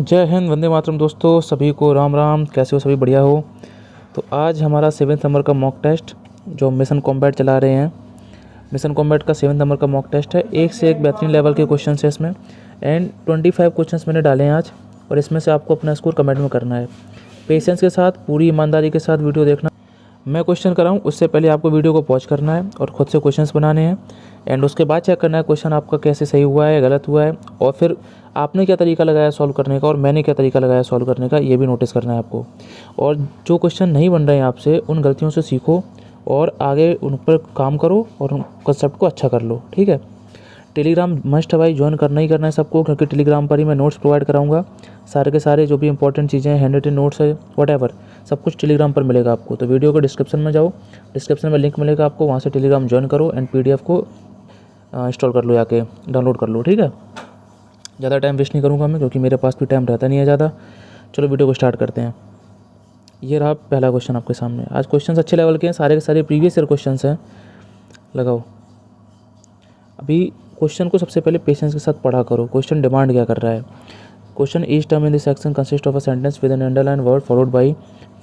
जय हिंद, वंदे मातरम। दोस्तों सभी को राम राम। कैसे हो? सभी बढ़िया हो? तो आज हमारा 7 नंबर का मॉक टेस्ट जो मिशन कॉम्बैट चला रहे हैं, मिशन कॉम्बैट का 7 नंबर का मॉक टेस्ट है। एक से एक बेहतरीन लेवल के क्वेश्चन है इसमें, एंड 25 क्वेश्चन मैंने डाले हैं आज, और इसमें से आपको अपना स्कोर कमेंट में करना है। पेशेंस के साथ, पूरी ईमानदारी के साथ वीडियो देखना। मैं क्वेश्चन कराऊँ उससे पहले आपको वीडियो को पॉज करना है और ख़ुद से क्वेश्चंस बनाने हैं, एंड उसके बाद चेक करना है क्वेश्चन आपका कैसे सही हुआ है, गलत हुआ है, और फिर आपने क्या तरीका लगाया सॉल्व करने का और मैंने क्या तरीका लगाया सॉल्व करने का, ये भी नोटिस करना है आपको। और जो क्वेश्चन नहीं बन रहे हैं आपसे, उन गलतियों से सीखो और आगे उन पर काम करो और कंसेप्ट को अच्छा कर लो। ठीक है। टेलीग्राम मस्ट भाई ज्वाइन करना ही करना है सबको, क्योंकि टेलीग्राम पर ही मैं नोट्स प्रोवाइड कराऊंगा। सारे के सारे जो भी इंपॉर्टेंट चीज़ें हैं, हैंड रिटन नोट्स है, व्हाटएवर, सब कुछ टेलीग्राम पर मिलेगा आपको। तो वीडियो को डिस्क्रिप्शन में जाओ, डिस्क्रिप्शन में लिंक मिलेगा आपको, वहाँ से टेलीग्राम ज्वाइन करो एंड PDF को इंस्टॉल कर लो, जाके डाउनलोड कर लो। ठीक है। ज़्यादा टाइम वेस्ट नहीं करूँगा मैं, क्योंकि मेरे पास भी टाइम रहता नहीं है ज़्यादा। चलो वीडियो को स्टार्ट करते हैं। ये रहा पहला क्वेश्चन आपके सामने। आज क्वेश्चन अच्छे लेवल के हैं, सारे के सारे प्रीवियस ईयर क्वेश्चन हैं। लगाओ। अभी क्वेश्चन को सबसे पहले पेशेंस के साथ पढ़ा करो। क्वेश्चन डिमांड क्या कर रहा है? Question each term in this section consist of a sentence with an underline word followed by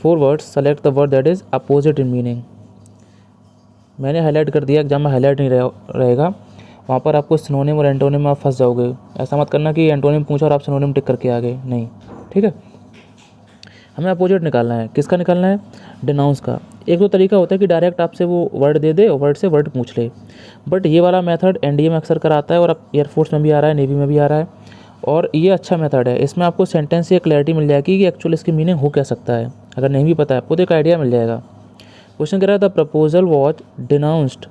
4 words. Select the word that is opposite in meaning. मैंने हाईलाइट कर दिया, एग्जाम में हाईलाइट नहीं रहेगा, वहाँ पर आपको सिनोनिम और एंटोनिम में आप फंस जाओगे। ऐसा मत करना कि एंटोनिम पूछा और आप सिनोनिम टिक करके आ गए, नहीं। ठीक है। हमें अपोजिट निकालना है। किसका निकालना है? डिनाउंस का। एक दो तरीका होता है कि डायरेक्ट आपसे वो वर्ड दे दे और वर्ड से वर्ड पूछ ले, बट ये वाला मेथड NDA में अक्सर कराता है और अब एयरफोर्स में भी आ रहा है, नेवी में भी आ रहा है, और ये अच्छा मेथड है। इसमें आपको सेंटेंस से क्लैरिटी मिल जाएगी कि एक्चुअल इसकी मीनिंग हो क्या सकता है। अगर नहीं भी पता है आपको तो एक आइडिया मिल जाएगा। क्वेश्चन कह रहा है the proposal was denounced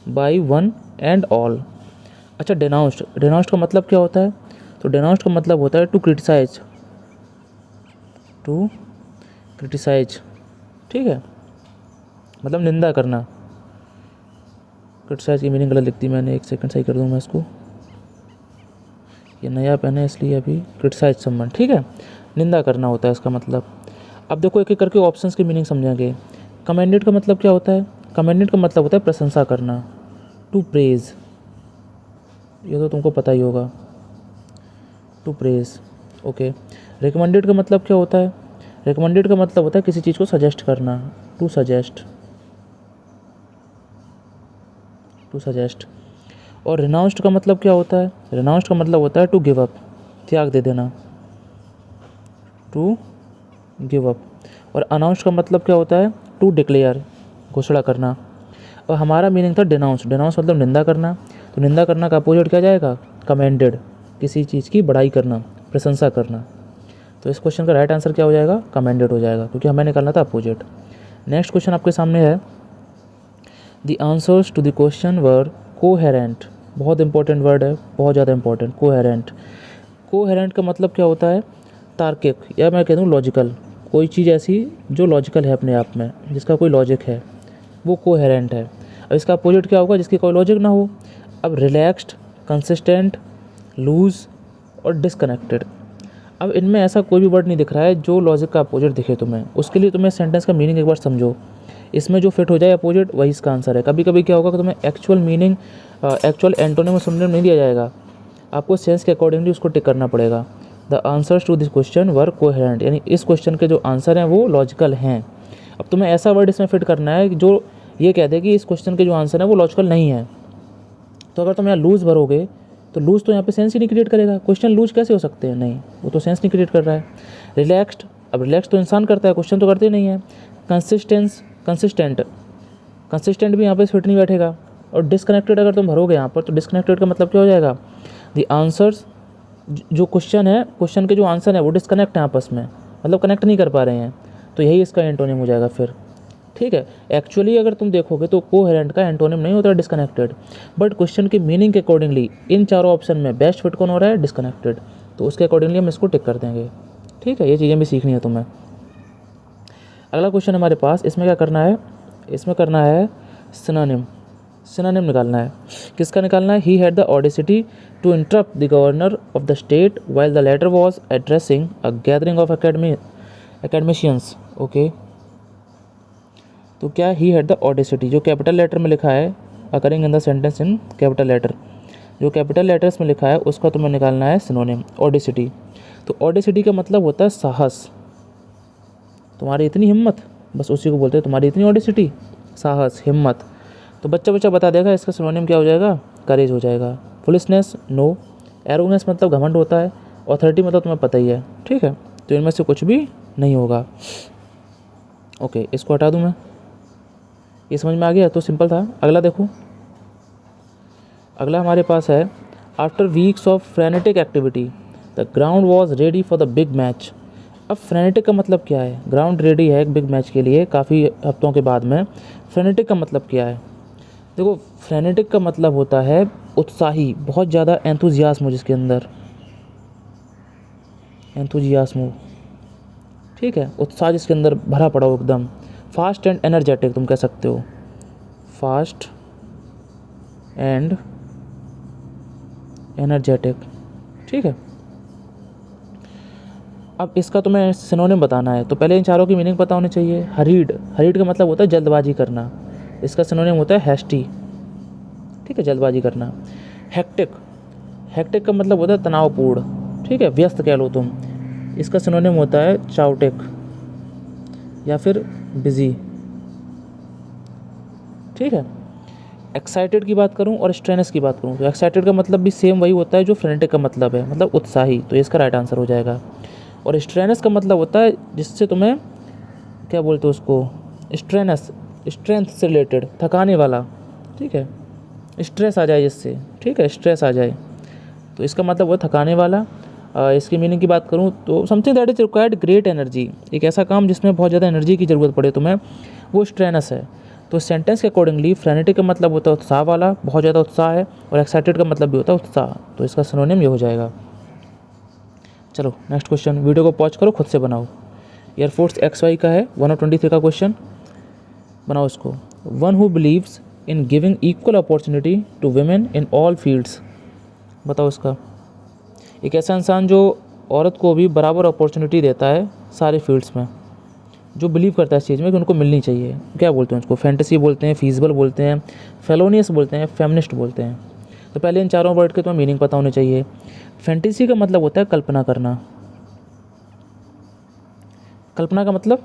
by one and all. अच्छा, डिनाउंस्ड का मतलब क्या होता है? तो डिनाउंस्ड का मतलब होता है टू क्रिटिसाइज, टू क्रिटिसाइज। ठीक है, मतलब निंदा करना। क्रिटिसाइज की मीनिंग गलत लिखती मैंने, एक सेकंड सही कर दूँ मैं इसको। ये नया पेन है इसलिए अभी। क्रिटिसाइज समवन, ठीक है, निंदा करना होता है इसका मतलब। अब देखो एक एक करके ऑप्शंस की मीनिंग समझेंगे। कमेंडेड का मतलब क्या होता है? कमेंडेड का मतलब होता है प्रशंसा करना, टू प्रेज। ये तो तुमको पता ही होगा, टू प्रेज। ओके। रिकमेंडेड का मतलब क्या होता है? रिकमेंडेड का मतलब होता है किसी चीज़ को सजेस्ट करना, टू सजेस्ट, टू सजेस्ट। और रिनाउंस्ड का मतलब क्या होता है? रिनाउंस्ड का मतलब होता है टू गिव अप, त्याग दे देना, टू गिव अप। और अनाउंस्ड का मतलब क्या होता है? टू डिक्लेयर, घोषणा करना। और हमारा मीनिंग था डिनाउंस। डिनाउंस मतलब निंदा करना, तो निंदा करना का अपोजिट क्या जाएगा? कमेंडेड, किसी चीज़ की बड़ाई करना, प्रशंसा करना। तो इस क्वेश्चन का राइट आंसर क्या हो जाएगा? कमेंडेड हो जाएगा, क्योंकि हमें निकालना था अपोजिट। नेक्स्ट क्वेश्चन आपके सामने है, the answers to the question were coherent. बहुत इंपॉर्टेंट वर्ड है, बहुत ज़्यादा इंपॉर्टेंट, कोहेरेंट। कोहेरेंट का मतलब क्या होता है? तार्किक, या मैं कह दूँ लॉजिकल। कोई चीज़ ऐसी जो लॉजिकल है अपने आप में, जिसका कोई लॉजिक है, वो कोहेरेंट है। अब इसका अपोजिट क्या होगा? जिसकी कोई लॉजिक ना हो। अब रिलैक्स्ड, कंसिस्टेंट, लूज और डिसकनेक्टेड। अब इनमें ऐसा कोई भी वर्ड नहीं दिख रहा है जो लॉजिक का अपोजिट दिखे तुम्हें। उसके लिए तुम्हें सेंटेंस का मीनिंग एक बार समझो, इसमें जो फिट हो जाए अपोजिट, वही इसका आंसर है। कभी कभी क्या होगा कि तुम्हें एक्चुअल मीनिंग, एक्चुअल एंटोनिम और सिनोनिम नहीं दिया जाएगा, आपको सेंस के अकॉर्डिंगली उसको टिक करना पड़ेगा। The answers to this question were coherent, यानी इस क्वेश्चन के जो आंसर हैं वो लॉजिकल हैं। अब तुम्हें ऐसा वर्ड इसमें फिट करना है जो ये कह दे कि इस क्वेश्चन के जो आंसर है वो लॉजिकल नहीं है। तो अगर तुम यहाँ लूज़ भरोगे तो लूज़ तो यहाँ पे सेंस ही नहीं क्रिएट करेगा। क्वेश्चन लूज कैसे हो सकते हैं? नहीं, वो तो सेंस नहीं क्रिएट कर रहा है। रिलैक्स्ड, अब रिलैक्स तो इंसान करता है, क्वेश्चन तो करते नहीं है। कंसिस्टेंट, कंसिस्टेंट भी यहाँ पे फिट नहीं बैठेगा। और डिसकनेक्टेड अगर तुम भरोगे यहाँ पर, तो डिसकनेक्टेड का मतलब क्या हो जाएगा? द आंसर्स, जो क्वेश्चन है, क्वेश्चन के जो आंसर है वो डिसकनेक्ट हैं आपस में, मतलब कनेक्ट नहीं कर पा रहे हैं, तो यही इसका एंटोनिम हो जाएगा फिर। ठीक है। एक्चुअली अगर तुम देखोगे तो कोहेरेंट का एंटोनिम नहीं होता डिसकनेक्टेड, बट क्वेश्चन की मीनिंग के अकॉर्डिंगली इन चारों ऑप्शन में बेस्ट फिट कौन हो रहा है? डिसकनेक्टेड। तो उसके अकॉर्डिंगली हम इसको टिक कर देंगे। ठीक है, ये चीज़ें भी सीखनी है तुम्हें। अगला क्वेश्चन हमारे पास, इसमें क्या करना है? इसमें करना है सिनोनिम, सिनोनिम निकालना है। किसका निकालना है? He had the audacity to interrupt the governor of the state while the letter was addressing a gathering of academicians. Okay, तो क्या ही हैड द ऑडेसिटी, जो कैपिटल लेटर में लिखा है, occurring in the sentence in capital letter, जो capital letters में लिखा है उसका तुम्हें निकालना है सिनोनिम, ऑडेसिटी। तो ऑडेसिटी का मतलब होता है साहस, तुम्हारी इतनी हिम्मत, बस उसी को बोलते हैं तुम्हारी इतनी ऑडेसिटी, साहस, हिम्मत। तो बच्चा बच्चा बता देगा, इसका सिनोनिम क्या हो जाएगा, करेज हो जाएगा। Foolishness, no. एरोगेंस मतलब घमंड होता है। ऑथोरिटी मतलब तुम्हें पता ही है, ठीक है। तो इनमें से कुछ भी नहीं होगा। ओके, इसको हटा दूँ मैं, ये समझ में आ गया, तो सिंपल था। अगला देखो, अगला हमारे पास है, after weeks of frenetic activity the ground was ready for the big match. अब फ्रेनेटिक का मतलब क्या है, ग्राउंड रेडी है एक बिग मैच के लिए काफ़ी हफ्तों के बाद में। फ्रेनेटिक का मतलब क्या है, देखो फ्रेनेटिक का मतलब होता है उत्साही, बहुत ज़्यादा एंथुजियास्म जिसके अंदर, एंथुजियास्म, ठीक है, उत्साह जिसके अंदर भरा पड़ा हो एकदम। फास्ट एंड एनर्जेटिक तुम कह सकते हो, फास्ट एंड एनर्जेटिक, ठीक है। अब इसका तुम्हें सिनोनिम बताना है, तो पहले इन चारों की मीनिंग पता होनी चाहिए। हरीड, हरीड का मतलब होता है जल्दबाजी करना, इसका सिनोनिम होता है हैस्टी, ठीक है, जल्दबाजी करना। हेक्टिक, हेक्टिक का मतलब होता है तनावपूर्ण, ठीक है, व्यस्त कह लो तुम, इसका सिनोनिम होता है चाउटिक या फिर बिजी, ठीक है। एक्साइटेड की बात करूं और स्ट्रेनस की बात करूं, तो एक्साइटेड का मतलब भी सेम वही होता है जो फ्रेनेटिक का मतलब है, मतलब उत्साही, तो इसका राइट आंसर हो जाएगा। और स्ट्रेनस का मतलब होता है जिससे तुम्हें क्या बोलते हो उसको, स्ट्रेनस, स्ट्रेंथ से रिलेटेड, थकाने वाला, ठीक है, स्ट्रेस आ जाए जिससे, ठीक है, स्ट्रेस आ जाए, तो इसका मतलब वो थकाने वाला। इसकी मीनिंग की बात करूँ तो something that is required great energy, एक ऐसा काम जिसमें बहुत ज़्यादा एनर्जी की ज़रूरत पड़े तुम्हें, वो स्ट्रेनस है। तो सेंटेंस के अकॉर्डिंगली फ्रेनेटिक का मतलब होता है उत्साह वाला, बहुत ज़्यादा उत्साह है, और एक्साइटेड का मतलब भी होता है उत्साह, तो इसका सिनोनिम ये हो जाएगा। चलो नेक्स्ट क्वेश्चन, वीडियो को पॉज करो, खुद से बनाओ। एयरफोर्स XY का है 123 का क्वेश्चन, बनाओ इसको। One who believes in giving equal opportunity to women in all fields, बताओ इसका। एक ऐसा इंसान जो औरत को भी बराबर अपॉर्चुनिटी देता है सारे फील्ड्स में, जो बिलीव करता है इस चीज़ में कि उनको मिलनी चाहिए, क्या बोलते हैं उसको, फैंटेसी बोलते हैं, फीजिबल बोलते हैं, फेलोनियस बोलते हैं, फेमिनिस्ट बोलते हैं। तो पहले इन चारों वर्ड के तुम्हें मीनिंग पता होने चाहिए। फैंटेसी का मतलब होता है कल्पना करना, कल्पना का मतलब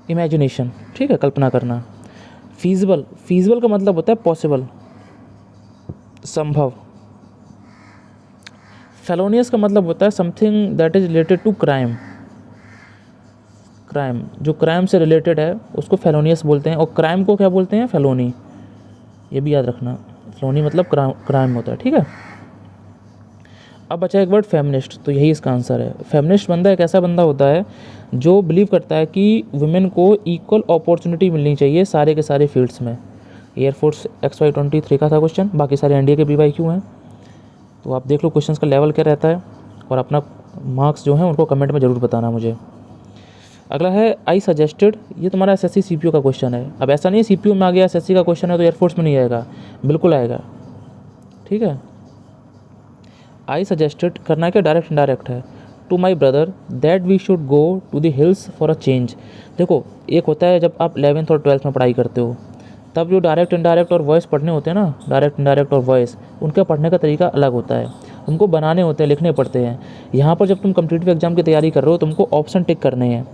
इमेजिनेशन, ठीक है, कल्पना करना। फीजिबल, फीजिबल का मतलब होता है पॉसिबल, संभव। फेलोनियस का मतलब होता है something that is related to crime, crime जो क्राइम से रिलेटेड है उसको फेलोनियस बोलते हैं, और क्राइम को क्या बोलते हैं, फेलोनी, ये भी याद रखना, फेलोनी मतलब क्राइम होता है, ठीक है। अब बचा एक वर्ड फेमिनिस्ट, तो यही इसका आंसर है। फेमिनिस्ट बंदा एक ऐसा बंदा होता है जो बिलीव करता है कि वुमेन को इक्वल अपॉर्चुनिटी मिलनी चाहिए सारे के सारे फील्ड्स में। एयरफोर्स XY23 का था क्वेश्चन, बाकी सारे NDA के BYQ हैं, तो आप देख लो क्वेश्चन का लेवल क्या रहता है, और अपना मार्क्स जो हैं उनको कमेंट में ज़रूर बताना मुझे। अगला है आई सजेस्टेड, ये तुम्हारा SSC CPO का क्वेश्चन है। अब ऐसा नहीं है CPO में आ गया, SSC का क्वेश्चन है तो एयरफोर्स में नहीं आएगा, बिल्कुल आएगा, ठीक है। आई सजेस्टेड करना क्या, डायरेक्ट इनडायरेक्ट है। To my brother that we should go to the hills for a change. देखो एक होता है जब आप 11th और 12th में पढ़ाई करते हो, तब जो डायरेक्ट इनडायरेक्ट और वॉइस पढ़ने होते हैं ना, डायरेक्ट इनडायरेक्ट और वॉइस, उनका पढ़ने का तरीका अलग होता है, तुमको बनाने होते हैं, लिखने पड़ते हैं। यहाँ पर जब तुम कम्पिटिटिव एग्जाम की तैयारी कर रहे हो, तुमको ऑप्शन टिक करने हैं,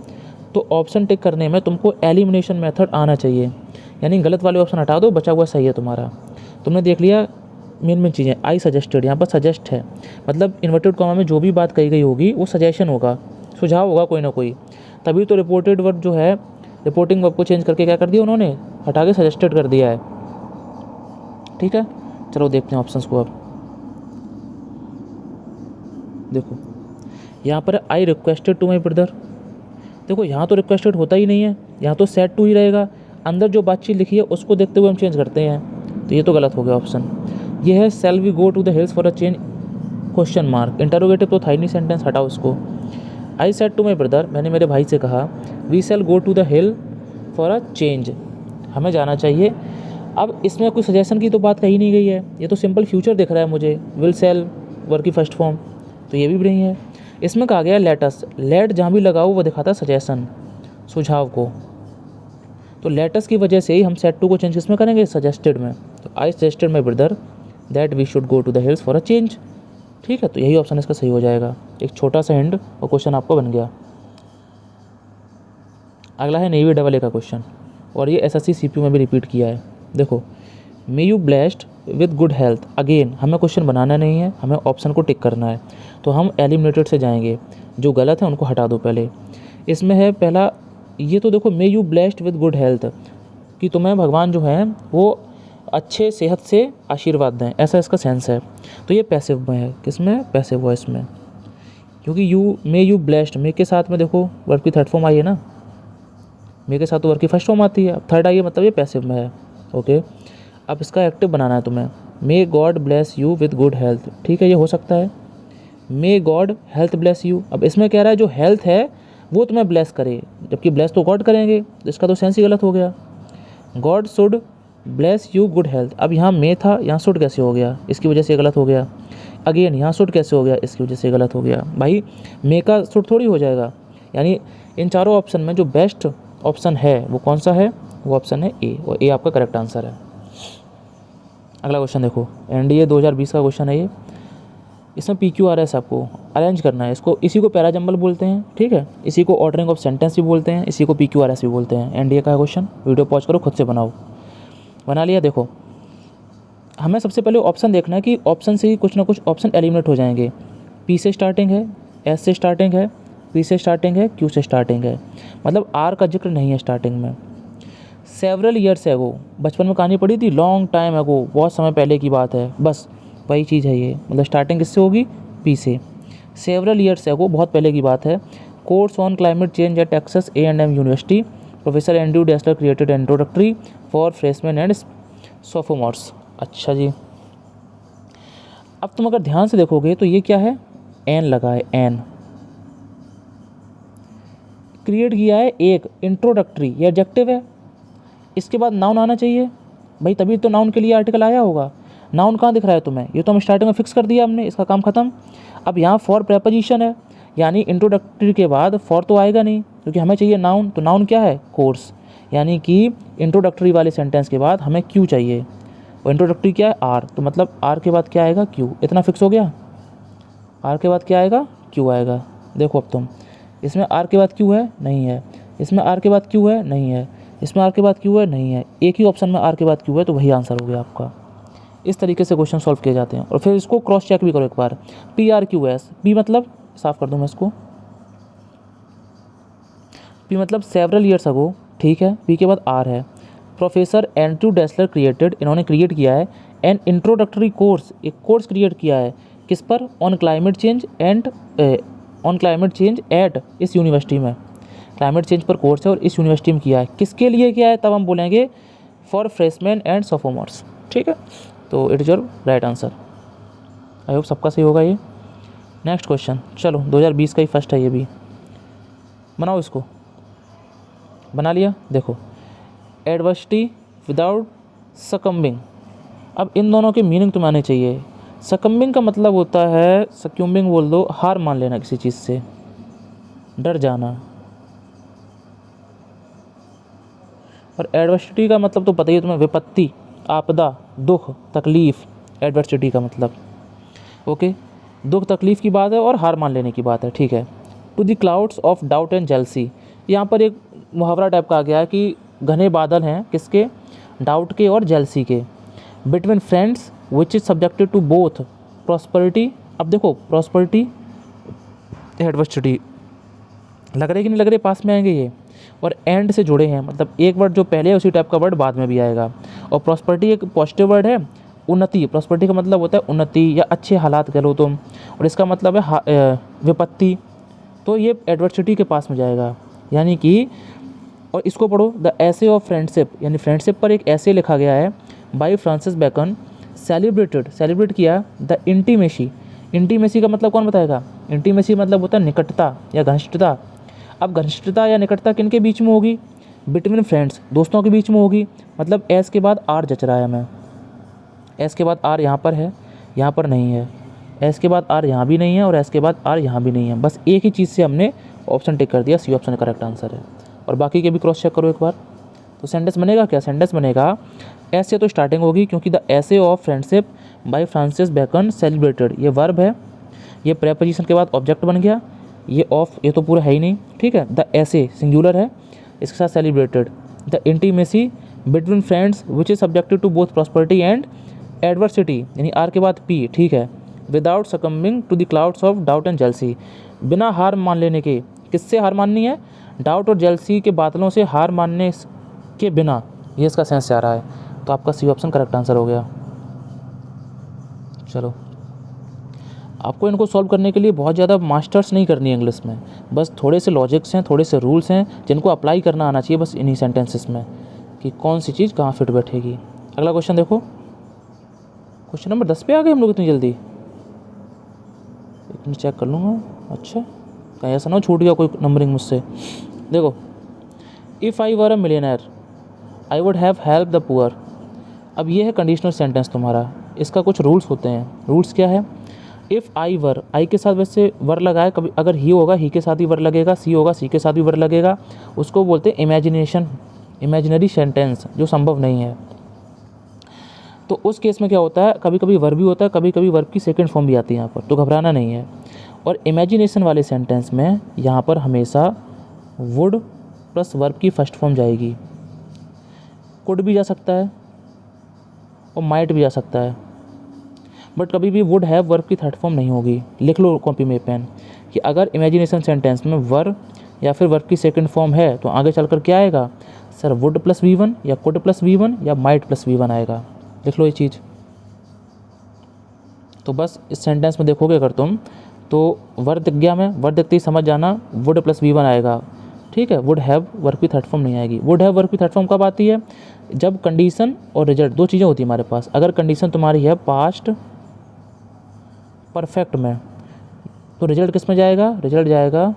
तो ऑप्शन टिक करने में तुमको एलिमिनेशन मेथड आना चाहिए, यानी गलत वाले ऑप्शन हटा दो, बचा हुआ सही है तुम्हारा। तुमने देख लिया मेन चीज़ें। आई सजेस्टेड, यहाँ पर सजेस्ट है, मतलब इन्वर्टेड कॉमा में जो भी बात कही गई होगी वो सजेशन होगा, सुझाव होगा कोई ना कोई, तभी तो रिपोर्टेड वर्ब जो है, रिपोर्टिंग वर्ब को चेंज करके क्या कर दिया उन्होंने, हटा के सजेस्टेड कर दिया है, ठीक है। चलो देखते हैं ऑप्शंस को। अब देखो यहाँ पर I requested to my brother, देखो यहाँ तो रिक्वेस्टेड होता ही नहीं है, यहाँ तो सेड टू ही रहेगा, अंदर जो बातचीत लिखी है उसको देखते हुए हम चेंज करते हैं, तो ये तो गलत हो गया ऑप्शन। ये है shall we go to the hills for a change, question mark, interrogative तो था ही नहीं, सेंटेंस हटाओ उसको। I said to my brother, मैंने मेरे भाई से कहा, we shall go to the hill for a change, हमें जाना चाहिए। अब इसमें कोई सजेशन की तो बात कही नहीं गई है, ये तो सिंपल फ्यूचर दिख रहा है मुझे, विल सेल वर्ब की फर्स्ट फॉर्म, तो ये भी नहीं है। इसमें कहा गया लेटस, लेट जहाँ भी लगाओ वो दिखाता सजेशन, सुझाव को, तो लेटस की वजह से ही हम सेड टू को चेंज किसमें करेंगे, सजेस्टेड में। तो I suggested my brother that we should go to the hills for a change, ठीक है, तो यही ऑप्शन इसका सही हो जाएगा। एक छोटा सा हिंट और क्वेश्चन आपको बन गया। अगला है नेवी AA का क्वेश्चन, और ये SSC CPU में भी रिपीट किया है। देखो, may you blessed with good health. Again हमें क्वेश्चन बनाना नहीं है, हमें ऑप्शन को टिक करना है। तो हम एलिमिनेटेड से जाएंगे, जो गलत है उनको हटा दो पहले। इसमें है पहला, ये तो देखो may you blessed with good health, कि तुम्हें भगवान जो है वो अच्छे सेहत से आशीर्वाद दें, ऐसा इसका सेंस है। तो ये पैसिव में है, किसमें? पैसिव वॉइस में, क्योंकि मे यू ब्लेस्ड, मे के साथ में देखो वर्ब की थर्ड फॉर्म आई है ना, मे के साथ तो वर्ब की फर्स्ट फॉर्म आती है, अब थर्ड आई है, मतलब ये पैसिव में है। ओके, अब इसका एक्टिव बनाना है तुम्हें। May God bless you with good health, ठीक है, ये हो सकता है। May God health bless you, अब इसमें कह रहा है जो हेल्थ है वो तुम्हें ब्लेस करे, जबकि ब्लेस तो गॉड करेंगे, तो इसका तो सेंस ही गलत हो गया। God should bless you good health, अब यहाँ मे था, यहाँ शुड कैसे हो गया? इसकी वजह से गलत हो गया। अगेन यहाँ शुड कैसे हो गया? इसकी वजह से गलत हो गया। भाई मे का शुड थोड़ी हो जाएगा। यानी इन चारों ऑप्शन में जो बेस्ट ऑप्शन है वो कौन सा है? वो ऑप्शन है ए, और ए आपका करेक्ट आंसर है। अगला क्वेश्चन देखो, NDA 2020 का क्वेश्चन है ये। इसमें PQRS आपको अरेंज करना है, इसको इसी को पैराजम्बल बोलते हैं, ठीक है, इसी को ऑर्डरिंग ऑफ सेंटेंस भी बोलते हैं, इसी को PQRS भी बोलते हैं। NDA का क्वेश्चन, वीडियो पॉज करो, खुद से बनाओ। बना लिया? देखो, हमें सबसे पहले ऑप्शन देखना है कि ऑप्शन से ही कुछ ना कुछ ऑप्शन एलिमिनेट हो जाएंगे। P से स्टार्टिंग है, S से स्टार्टिंग है, P से स्टार्टिंग है, Q से स्टार्टिंग है, मतलब R का जिक्र नहीं है स्टार्टिंग में। सेवरल ईयर्स एगो, बचपन में कहानी पढ़ी थी, लॉन्ग टाइम एगो, बहुत समय पहले की बात है, बस वही चीज़ है ये, मतलब स्टार्टिंग किससे होगी? P से। सेवरल ईयर्स एगो, बहुत पहले की बात है। Course on climate change at Texas A&M university, professor Andrew Dessler created introductory for freshman and sophomores. अच्छा जी, अब तुम अगर ध्यान से देखोगे तो ये क्या है? एन लगा है, एन क्रिएट किया है, एक इंट्रोडक्टरी, ये एडजेक्टिव है, इसके बाद नाउन आना चाहिए भाई, तभी तो नाउन के लिए आर्टिकल आया होगा। नाउन कहाँ दिख रहा है तुम्हें? ये तो हम स्टार्टिंग में फिक्स कर दिया हमने, इसका काम खत्म। अब यहाँ फॉर प्रेपोजिशन है, यानी इंट्रोडक्टरी के बाद फॉर तो आएगा नहीं, क्योंकि हमें चाहिए नाउन। तो नाउन क्या है? कोर्स, यानी कि इंट्रोडक्टरी वाले सेंटेंस के बाद हमें क्यू चाहिए, और इंट्रोडक्टरी क्या है? आर, तो मतलब आर के बाद क्या आएगा? क्यू। इतना फिक्स हो गया। आर के बाद क्या आएगा? क्यू आएगा। देखो अब तुम, इसमें आर के बाद क्यू है? नहीं है। इसमें आर के बाद क्यू है? नहीं है। इसमें आर के बाद क्यू है? नहीं है। एक ही ऑप्शन में आर के बाद क्यू है, तो वही आंसर हो गया आपका। इस तरीके से क्वेश्चन सॉल्व किए जाते हैं। और फिर इसको क्रॉस चेक भी करो एक बार, PRQS, पी मतलब, साफ कर दूँ मैं इसको, पी मतलब सेवरल ईयर्स अगो, ठीक है, पी के बाद आर है। प्रोफेसर एंड्रयू डेसलर क्रिएटेड, इन्होंने क्रिएट किया है एन इंट्रोडक्टरी कोर्स, एक कोर्स क्रिएट किया है किस पर? On climate change and on climate change eight, इस यूनिवर्सिटी में क्लाइमेट चेंज पर कोर्स है और इस यूनिवर्सिटी में किया है। किसके लिए किया है? तब हम बोलेंगे फॉर फ्रेशमैन एंड सोफोमोर्स, ठीक है। तो it is your right answer. I hope सबका सही होगा ये। नेक्स्ट क्वेश्चन, चलो 2020 का ही फर्स्ट है ये भी, बनाओ इसको। बना लिया? देखो, एडवर्सिटी विदाउट सकम्बिंग, अब इन दोनों के मीनिंग तुम्हें आने चाहिए। सकम्बिंग का मतलब होता है, सक्यूम्बिंग बोल दो, हार मान लेना किसी चीज़ से, डर जाना। और एडवर्सिटी का मतलब तो पता ही है तुम्हें, विपत्ति, आपदा, दुख, तकलीफ़, एडवर्सिटी का मतलब। ओके, दुख तकलीफ़ की बात है और हार मान लेने की बात है, ठीक है। To the clouds of doubt and jealousy, यहाँ पर एक मुहावरा टाइप का आ गया है कि घने बादल हैं किसके? डाउट के और जेलसी के। Between friends which is subjected to both prosperity, अब देखो प्रॉस्पेरिटी एडवर्सिटी, लग रहे कि नहीं लग रहे, पास में आएंगे ये, और एंड से जुड़े हैं, मतलब एक वर्ड जो पहले है उसी टाइप का वर्ड बाद में भी आएगा। और प्रॉस्पेरिटी एक पॉजिटिव वर्ड है, उन्नति, प्रॉस्पेरिटी का मतलब होता है उन्नति या अच्छे हालात कह लो तुम, और इसका मतलब है विपत्ति, तो ये एडवर्सिटी के पास में जाएगा। यानी कि, और इसको पढ़ो, द एसे ऑफ फ्रेंडशिप, यानी फ्रेंडशिप पर एक ऐसे लिखा गया है बाई फ्रांसिस बेकन, सेलिब्रेट किया द इंटीमेसी। इंटीमेसी का मतलब कौन बताएगा? इंटीमेसी मतलब होता है निकटता या घनिष्ठता। अब घनिष्ठता या निकटता किन के बीच में होगी? बिटवीन फ्रेंड्स, दोस्तों के बीच में होगी। मतलब एस के बाद आर जच रहा है हमें, एस के बाद आर यहाँ पर है, यहाँ पर नहीं है, एस के बाद आर यहाँ भी नहीं है, और एस के बाद आर यहाँ भी नहीं है। बस एक ही चीज़ से हमने ऑप्शन टिक कर दिया, सी ऑप्शन करेक्ट आंसर है। और बाकी के भी क्रॉस चेक करो एक बार। तो सेंटेंस बनेगा क्या, सेंटेंस बनेगा एस से तो स्टार्टिंग होगी क्योंकि the essay of friendship by Francis Bacon celebrated, ये वर्ब है, ये प्रेपोजिशन के बाद ऑब्जेक्ट बन गया, ये ऑफ ये तो पूरा है ही नहीं, ठीक है। द एसे सिंगुलर है, इसके साथ celebrated. The intimacy between friends which is subjected to both prosperity and adversity, यानी आर के बाद पी, ठीक है। Without succumbing to the clouds of doubt and jealousy, बिना हार मान लेने के, किससे हार माननी है, डाउट और जेलसी के बादलों से हार मानने के बिना, ये इसका सेंस आ रहा है। तो आपका सी ऑप्शन करेक्ट आंसर हो गया। चलो, आपको इनको सॉल्व करने के लिए बहुत ज़्यादा मास्टर्स नहीं करनी है इंग्लिश में, बस थोड़े से लॉजिक्स हैं, थोड़े से रूल्स हैं जिनको अप्लाई करना आना चाहिए बस इन्हीं सेंटेंसेस में, कि कौन सी चीज़ कहाँ फिट बैठेगी। अगला क्वेश्चन देखो, क्वेश्चन नंबर 10 पे आ गए हम लोग इतनी जल्दी। एक मिनट चेक कर लूँगा। अच्छा, कहीं ऐसा ना हो छूट गया कोई नंबरिंग मुझसे। देखो, if I were a millionaire I would have help the poor. अब ये है कंडीशनल सेंटेंस तुम्हारा, इसका कुछ रूल्स होते हैं। रूल्स क्या है, इफ़ आई वर, आई के साथ वैसे वर लगाए, कभी अगर ही होगा ही के साथ ही वर लगेगा, सी होगा सी के साथ भी वर लगेगा, उसको बोलते हैं इमेजिनेशन, इमेजिनरी सेंटेंस, जो संभव नहीं है। तो उस केस में क्या होता है, कभी कभी वर्ब भी होता है, कभी कभी वर्ब की सेकंड फॉर्म भी आती है यहाँ पर, तो घबराना नहीं है। और इमेजिनेशन वाले सेंटेंस में यहाँ पर हमेशा वुड प्लस वर्ब की फर्स्ट फॉर्म जाएगी। कुड भी जा सकता है और माइट भी जा सकता है, बट कभी भी वुड हैव वर्ब की थर्ड फॉर्म नहीं होगी। लिख लो कॉपी में पेन कि अगर इमेजिनेशन सेंटेंस में वर्ब या फिर वर्ब की सेकंड फॉर्म है तो आगे चलकर क्या आएगा, सर वुड प्लस V1 या कुड प्लस V1 या माइट प्लस V1 आएगा। लिख लो ये चीज़। तो बस इस सेंटेंस में देखोगे अगर तुम, तो वर्ब दिख गया, मैं वर्ब दिखते ही समझ जाना वुड प्लस V1 आएगा, ठीक है। वुड हैव वर्ब की थर्ड फॉर्म नहीं आएगी। वुड हैव वर्ब की थर्ड फॉर्म कब आती है, जब कंडीशन और रिजल्ट दो चीज़ें होती है हमारे पास। अगर कंडीशन तुम्हारी है पास्ट परफेक्ट में, तो रिजल्ट किस में जाएगा, रिजल्ट जाएगा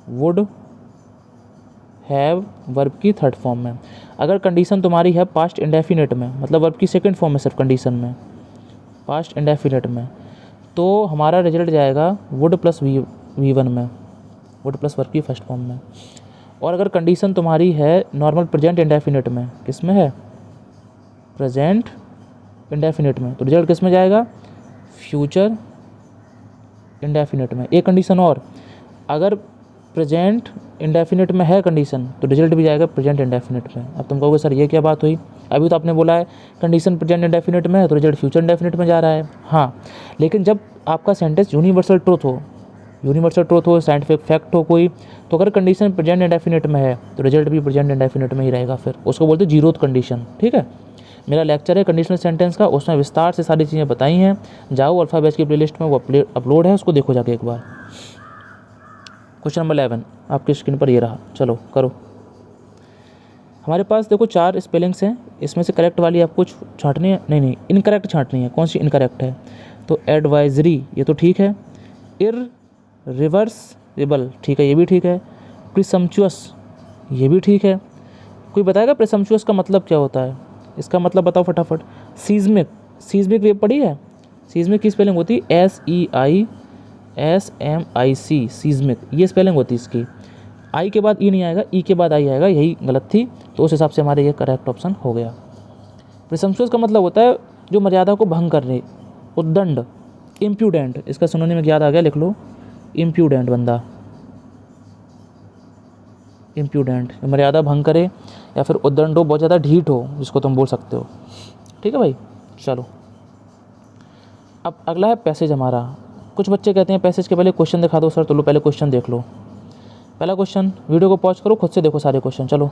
वुड हैव वर्ब की थर्ड फॉर्म में। अगर कंडीशन तुम्हारी है पास्ट इंडेफिनिट में, मतलब वर्ब की सेकंड फॉर्म में सिर्फ कंडीशन में, पास्ट इंडेफिनिट में, तो हमारा रिजल्ट जाएगा वुड प्लस V1 में, वुड प्लस वर्ब की फर्स्ट फॉर्म में। और अगर कंडीशन तुम्हारी है नॉर्मल प्रेजेंट इंडेफिनिट में, किस में है, प्रेजेंट इंडेफिनिट में, तो रिजल्ट किस में जाएगा, फ्यूचर इंडेफिनिट में। एक कंडीशन और, अगर प्रेजेंट इंडेफिनिट में है कंडीशन तो रिजल्ट भी जाएगा प्रेजेंट इंडेफिनिट में। अब तुम कहोगे सर ये क्या बात हुई, अभी तो आपने बोला है कंडीशन प्रेजेंट इंडेफिनिट में है तो रिजल्ट फ्यूचर इंडेफिनिट में जा रहा है। हाँ, लेकिन जब आपका सेंटेंस यूनिवर्सल ट्रूथ हो, साइंटिफिक फैक्ट हो कोई, तो अगर कंडीशन प्रेजेंट इंडेफिनिट में है तो रिजल्ट भी प्रेजेंट इंडेफिनिट में ही रहेगा, फिर उसको बोलते हैं जीरोथ कंडीशन, ठीक है। मेरा लेक्चर है कंडीशनल सेंटेंस का, उसमें विस्तार से सारी चीज़ें बताई हैं, जाओ अल्फा बैच की प्लेलिस्ट में वो अपलोड है, उसको देखो जाके एक बार। क्वेश्चन नंबर 11 आपकी स्क्रीन पर ये रहा, चलो करो। हमारे पास देखो 4 स्पेलिंग्स हैं, इसमें से करेक्ट वाली आपको छांटनी है, नहीं इनकरेक्ट छांटनी है। कौन सी इनकरेक्ट है, तो एडवाइजरी ये तो ठीक है, इररिवर्सिबल ठीक है, ये भी ठीक है, प्रिसम्पचुअस ये भी ठीक है। कोई बताएगा प्रिसम्पचुअस का मतलब क्या होता है, इसका मतलब बताओ फटाफट। सीज्मिक, सीज्मिक वेव पढ़ी है, सीज्मिक की स्पेलिंग होती है SEISMIC, सीज्मिक ये स्पेलिंग होती है इसकी। आई के बाद ई नहीं आएगा, ई के बाद आई आएगा, यही गलत थी, तो उस हिसाब से हमारे ये करेक्ट ऑप्शन हो गया। प्रिसम्पचुअस का मतलब होता है जो मर्यादा को भंग करने, उद्दंड, इम्प्यूडेंट, इसका सुनने में याद आ गया, लिख लो इम्प्यूडेंट बंदा, इम्प्यूडेंट मर्यादा भंग करे या फिर उद्दंड हो, बहुत ज़्यादा ढीठ हो, जिसको तुम बोल सकते हो, ठीक है भाई। चलो अब अगला है पैसेज हमारा। कुछ बच्चे कहते हैं पैसेज के पहले क्वेश्चन दिखा दो सर, तो लो पहले क्वेश्चन देख लो। पहला क्वेश्चन, वीडियो को पॉज करो, खुद से देखो सारे क्वेश्चन, चलो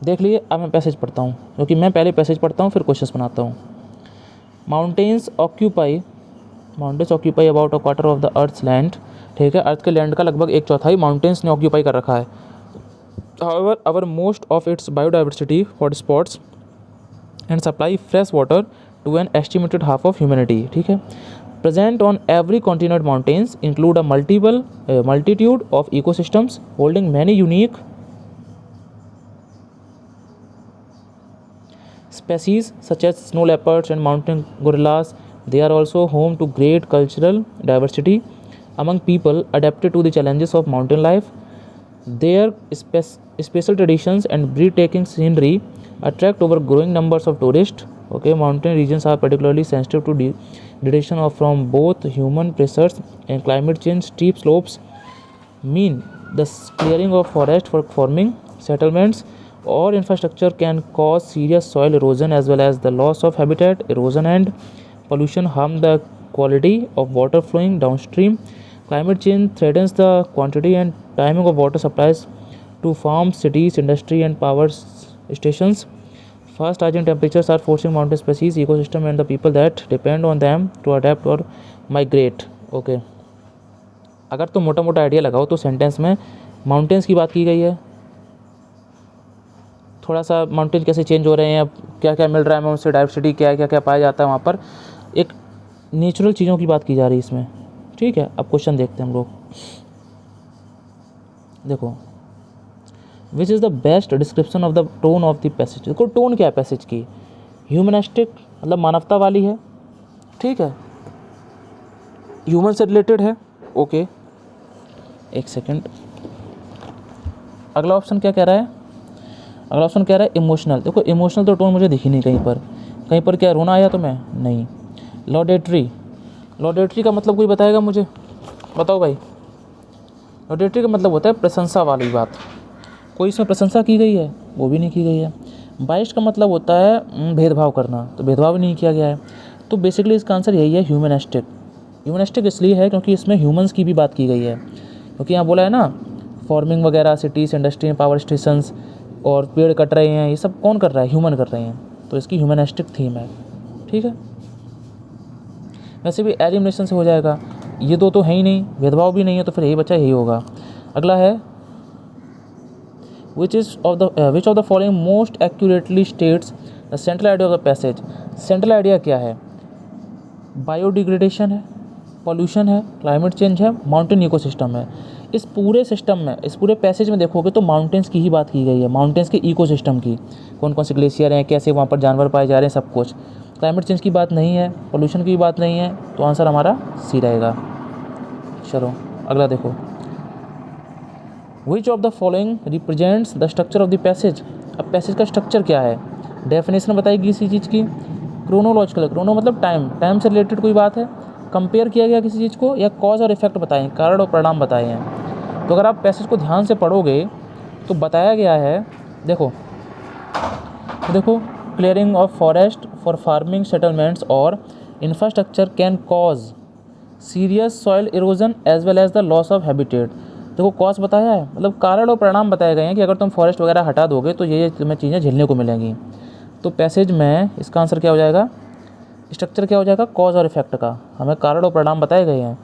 देख लिए। अब मैं पैसेज पढ़ता हूँ, क्योंकि मैं पहले पैसेज पढ़ता हूँ फिर क्वेश्चन बनाता हूँ। Mountains occupy about a quarter of the earth's land, ठीक है, अर्थ के लैंड का लगभग 1/4 माउंटेन्स ने ऑक्यूपाई कर रखा है। However our most of its biodiversity hot spots and supply fresh water to an estimated half of humanity, ठीक है। Present on every continent mountains include a multitude of ecosystems holding many unique species such as snow leopards and mountain gorillas. They are also home to great cultural diversity among people adapted to the challenges of mountain life. Their special traditions and breathtaking scenery attract over growing numbers of tourists. Okay, mountain regions are particularly sensitive to degradation from both human pressures and climate change. Steep slopes mean the clearing of forest for farming, settlements, or infrastructure can cause serious soil erosion as well as the loss of habitat. Erosion and pollution harm the quality of water flowing downstream. Climate change threatens the quantity and timing of water supplies to farms, cities, industry, and power stations. Fast rising temperatures are forcing mountain species, ecosystem, and the people that depend on them to adapt or migrate. Okay. अगर तुम मोटा मोटा idea लगाओ तो sentence में mountains की बात की गई है, थोड़ा सा माउंटेन कैसे चेंज हो रहे हैं, क्या क्या मिल रहा है, उनसे डाइवर्सिटी क्या है, क्या क्या पाया जाता है वहाँ पर, एक नेचुरल चीज़ों की बात की जा रही है इसमें। ठीक है, अब क्वेश्चन देखते हैं हम लोग। देखो, which is the best description of the tone of the passage. देखो टोन क्या है पैसेज की, ह्यूमनिस्टिक मतलब मानवता वाली है, ठीक है, ह्यूमन से रिलेटेड है। ओके, एक सेकेंड, अगला ऑप्शन क्या कह रहा है, अगला ऑप्शन कह रहा है इमोशनल। देखो इमोशनल तो टोन मुझे दिखी नहीं कहीं पर, कहीं पर क्या रोना आया तुम्हें, नहीं। लॉडेटरी, लॉडेटरी का मतलब कोई बताएगा मुझे, बताओ भाई। लॉडेटरी का मतलब होता है प्रशंसा वाली बात, कोई इसमें प्रशंसा की गई है, वो भी नहीं की गई है। बाइस्ट का मतलब होता है भेदभाव करना, तो भेदभाव भी नहीं किया गया है। तो बेसिकली इसका आंसर यही है, ह्यूमनिस्टिक। ह्यूमनिस्टिक इसलिए है क्योंकि इसमें ह्यूमंस की भी बात की गई है, क्योंकि यहाँ बोला है ना फार्मिंग वगैरह, सिटीज़, इंडस्ट्री, पावर स्टेशंस और पेड़ कट रहे हैं, ये सब कौन कर रहा है, ह्यूमन कर रहे हैं, तो इसकी ह्यूमनिस्टिक थीम है। ठीक है, वैसे भी एलिमिनेशन से हो जाएगा, ये दो तो है ही नहीं, भेदभाव भी नहीं है, तो फिर यही बच्चा यही होगा। अगला है which of the following most accurately states the central idea of the passage. Central idea क्या है, बायोडिग्रेडेशन है, पॉल्यूशन है, क्लाइमेट चेंज है, माउंटेन इकोसिस्टम है। इस पूरे सिस्टम में, इस पूरे पैसेज में देखोगे तो माउंटेन्स की ही बात की गई है, माउंटेन्स के इकोसिस्टम की, कौन कौन से ग्लेशियर हैं, कैसे वहाँ पर जानवर पाए जा रहे हैं, सब कुछ। क्लाइमेट चेंज की बात नहीं है, पोल्यूशन की बात नहीं है, तो आंसर हमारा सी रहेगा। चलो अगला देखो, which of the following represents the structure of the passage. अब पैसेज का स्ट्रक्चर क्या है, डेफिनेशन बताएगी इसी चीज़ की। क्रोनोलॉजिकल, क्रोनो मतलब टाइम, टाइम से रिलेटेड कोई बात है, कंपेयर किया गया किसी चीज़ को, या कॉज और इफेक्ट बताएं, कारण और परिणाम बताए हैं। तो अगर आप पैसेज को ध्यान से पढ़ोगे तो बताया गया है, देखो देखो, clearing of forest for farming settlements और infrastructure can cause serious soil erosion as well as the loss of habitat. देखो कॉज बताया है, मतलब कारण और परिणाम बताए गए हैं कि अगर तुम फॉरेस्ट वगैरह हटा दोगे तो ये तुम्हें चीज़ें झेलने को मिलेंगी। तो पैसेज में इसका आंसर क्या हो जाएगा, स्ट्रक्चर क्या हो जाएगा, कॉज और इफेक्ट का, हमें कारण और परिणाम बताए गए हैं।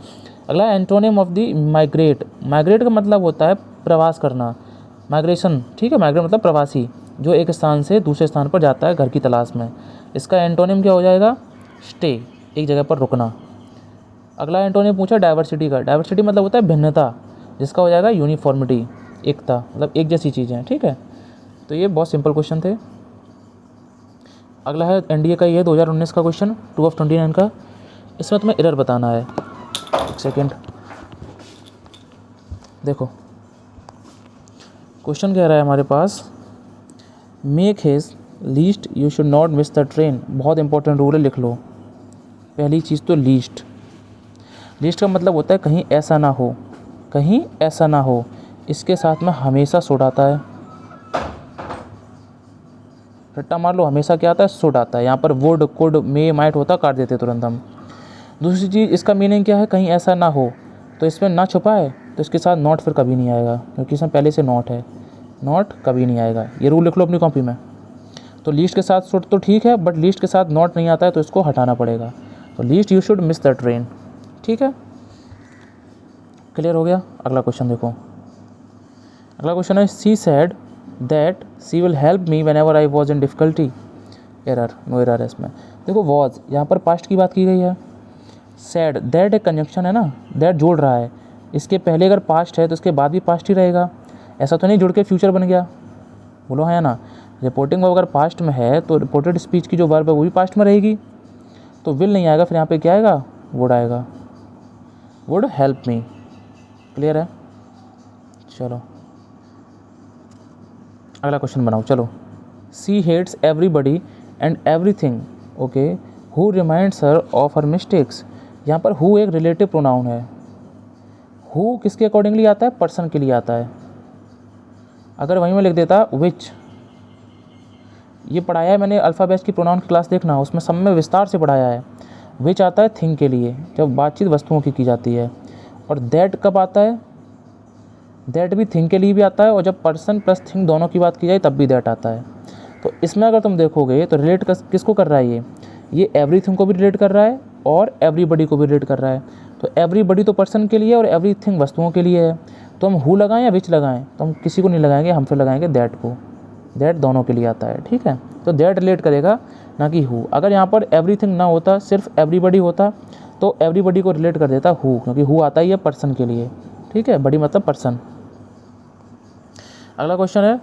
अगला antonym of the migrate. Migrate का मतलब होता है प्रवास करना, माइग्रेशन, ठीक है, माइग्रेट मतलब प्रवासी, जो एक स्थान से दूसरे स्थान पर जाता है घर की तलाश में। इसका एंटोनिम क्या हो जाएगा, स्टे, एक जगह पर रुकना। अगला एंटोनिम पूछा डाइवर्सिटी का, डाइवर्सिटी मतलब होता है भिन्नता, जिसका हो जाएगा यूनिफॉर्मिटी, एकता, मतलब एक जैसी चीज़ें। ठीक है, तो ये बहुत सिंपल क्वेश्चन थे। अगला है एनडीए का, ये 2019 का क्वेश्चन 2 of 29 का, इसमें तुम्हें एरर बताना है। एक सेकेंड, देखो क्वेश्चन कह रहा है हमारे पास, make haste lest you should not miss the train. बहुत इंपॉर्टेंट रूल है, लिख लो। पहली चीज़ तो लीस्ट, लीस्ट का मतलब होता है कहीं ऐसा ना हो, कहीं ऐसा ना हो, इसके साथ में हमेशा सुड आता है, रट्टा मार लो, हमेशा क्या आता है, सुड आता है। यहाँ पर वुड, कुड, मे, माइट होता, काट देते तुरंत हम। दूसरी चीज़, इसका मीनिंग क्या है, कहीं ऐसा ना हो, तो इसमें ना छुपा है तो इसके साथ नॉट फिर कभी नहीं आएगा, क्योंकि इसमें पहले से नॉट है, नॉट कभी नहीं आएगा। ये रूल लिख लो अपनी कॉपी में। तो लीस्ट के साथ शुड तो ठीक है, बट लीस्ट के साथ नॉट नहीं आता है तो इसको हटाना पड़ेगा। तो least you should miss the train. ठीक है, क्लियर हो गया। अगला क्वेश्चन देखो, अगला क्वेश्चन है, she said that she will help me whenever I was in difficulty. Error, no error है इसमें। देखो वॉज, यहाँ पर पास्ट की बात की गई है। सैड, दैट एक कंजंक्शन है ना, दैट जोड़ रहा है, इसके पहले अगर पास्ट है तो इसके बाद भी पास्ट ही रहेगा, ऐसा तो नहीं जुड़ के फ्यूचर बन गया, बोलो है ना। रिपोर्टिंग अगर पास्ट में है तो रिपोर्टेड स्पीच की जो वर्ब है वो भी पास्ट में रहेगी, तो विल नहीं आएगा, फिर यहाँ पे क्या आएगा, वुड आएगा, वुड हेल्प मी। क्लियर है, चलो अगला क्वेश्चन बनाओ चलो। She hates everybody and everything, okay, who reminds her of her mistakes. यहाँ पर हु एक रिलेटिव प्रोनाउन है। हु किसके अकॉर्डिंगली आता है? पर्सन के लिए आता है। अगर वहीं में लिख देता विच, ये पढ़ाया है मैंने अल्फ़ाबेट्स की प्रोनाउन की क्लास देखना, उसमें सब में विस्तार से पढ़ाया है। विच आता है थिंग के लिए, जब बातचीत वस्तुओं की जाती है। और दैट कब आता है? दैट भी थिंग के लिए भी आता है, और जब पर्सन प्लस थिंग दोनों की बात की जाए तब भी दैट आता है। तो इसमें अगर तुम देखोगे तो रिलेट किसको कर रहा है? ये एवरीथिंग को भी रिलेट कर रहा है और एवरीबडी को भी रिलेट कर रहा है। तो एवरीबडी तो पर्सन के लिए और एवरीथिंग वस्तुओं के लिए है। तो हम हु लगाएं या विच लगाएं? तो हम किसी को नहीं लगाएंगे, हम फिर लगाएंगे दैट को। दैट दोनों के लिए आता है, ठीक है। तो दैट रिलेट करेगा, ना कि हु। अगर यहाँ पर एवरीथिंग ना होता, सिर्फ एवरीबडी होता, तो एवरीबडी को रिलेट कर देता हु, क्योंकि हु आता ही है पर्सन के लिए, ठीक है। बडी मतलब पर्सन। अगला क्वेश्चन है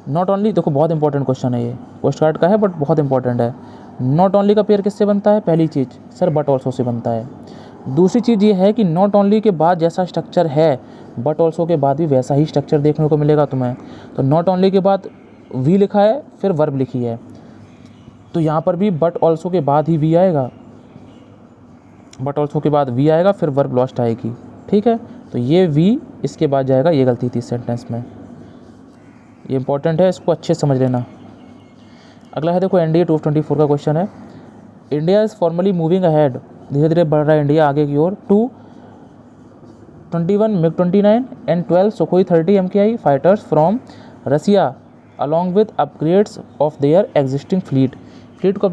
नॉट ओनली। देखो बहुत इंपॉर्टेंट क्वेश्चन है, ये पोस्ट कार्ड का है बट बहुत इंपॉर्टेंट है। नॉट ओनली का पेयर किससे बनता है? पहली चीज़ सर बट ऑल्सो से बनता है। दूसरी चीज़ ये है कि नॉट ओनली के बाद जैसा स्ट्रक्चर है बट ऑल्सो के बाद भी वैसा ही स्ट्रक्चर देखने को मिलेगा तुम्हें। तो नॉट ओनली के बाद वी लिखा है, फिर वर्ब लिखी है, तो यहाँ पर भी बट ऑल्सो के बाद ही वी आएगा। बट ऑल्सो के बाद वी आएगा, फिर वर्ब लॉस्ट आएगी, ठीक है। तो ये वी इसके बाद जाएगा, ये गलती थी इस सेंटेंस में, ये इंपॉर्टेंट है, इसको अच्छे से समझ लेना। अगला है देखो NDA 224 का क्वेश्चन है। India is formally moving ahead, धीरे धीरे बढ़ रहा है इंडिया आगे की ओर, to 21 MiG-29 and 12 Sukhoi 30 MKI fighters from Russia along with upgrades of their existing fleet. Fleet को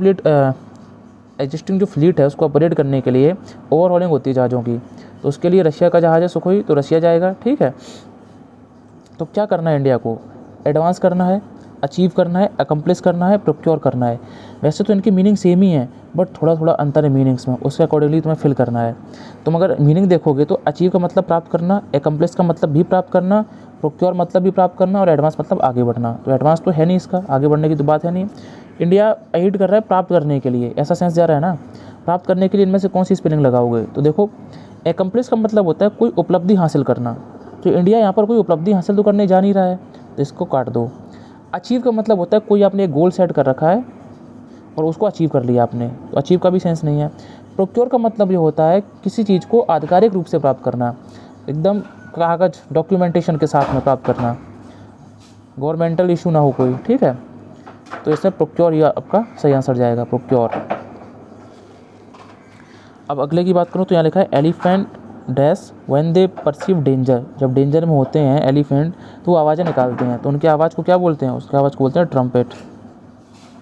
एग्जिस्टिंग जो फ्लीट है उसको अपग्रेड करने के लिए ओवरहॉलिंग होती है जहाज़ों की, तो उसके लिए रशिया का जहाज़ है सुखोई, तो रशिया जाएगा, ठीक है। तो क्या करना है इंडिया को? एडवांस करना है, अचीव करना है, अकम्प्लिश करना है, प्रोक्योर करना है। वैसे तो इनकी मीनिंग सेम ही है बट थोड़ा थोड़ा अंतर है मीनिंग्स में, उसके अकॉर्डिंगली तुम्हें फिल करना है। तुम अगर मीनिंग देखोगे तो अचीव का मतलब प्राप्त करना, अकम्प्लिश का मतलब भी प्राप्त करना, प्रोक्योर मतलब भी प्राप्त करना, और एडवांस मतलब आगे बढ़ना। तो एडवांस तो है नहीं इसका, आगे बढ़ने की तो बात है नहीं। इंडिया अहीड कर रहा है प्राप्त करने के लिए, ऐसा सेंस जा रहा है ना। प्राप्त करने के लिए इनमें से कौन सी स्पेलिंग लगाओगे? तो देखो अकम्प्लिश का मतलब होता है कोई उपलब्धि हासिल करना, तो इंडिया यहाँ पर कोई उपलब्धि हासिल तो करने जा नहीं रहा है, तो इसको काट दो। अचीव का मतलब होता है कोई आपने एक गोल सेट कर रखा है और उसको अचीव कर लिया आपने, तो अचीव का भी सेंस नहीं है। प्रोक्योर का मतलब ये होता है किसी चीज़ को आधिकारिक रूप से प्राप्त करना, एकदम कागज डॉक्यूमेंटेशन के साथ में प्राप्त करना, गवर्नमेंटल इशू ना हो कोई, ठीक है। तो इसमें प्रोक्योर या आपका सही आंसर जाएगा, प्रोक्योर। अब अगले की बात करूँ तो यहाँ लिखा है elephant dash when they perceive danger. जब डेंजर में होते हैं एलिफेंट तो वो आवाज़ें निकालते हैं, तो उनकी आवाज़ को क्या बोलते हैं? उसकी आवाज़ को बोलते हैं ट्रम्पेट।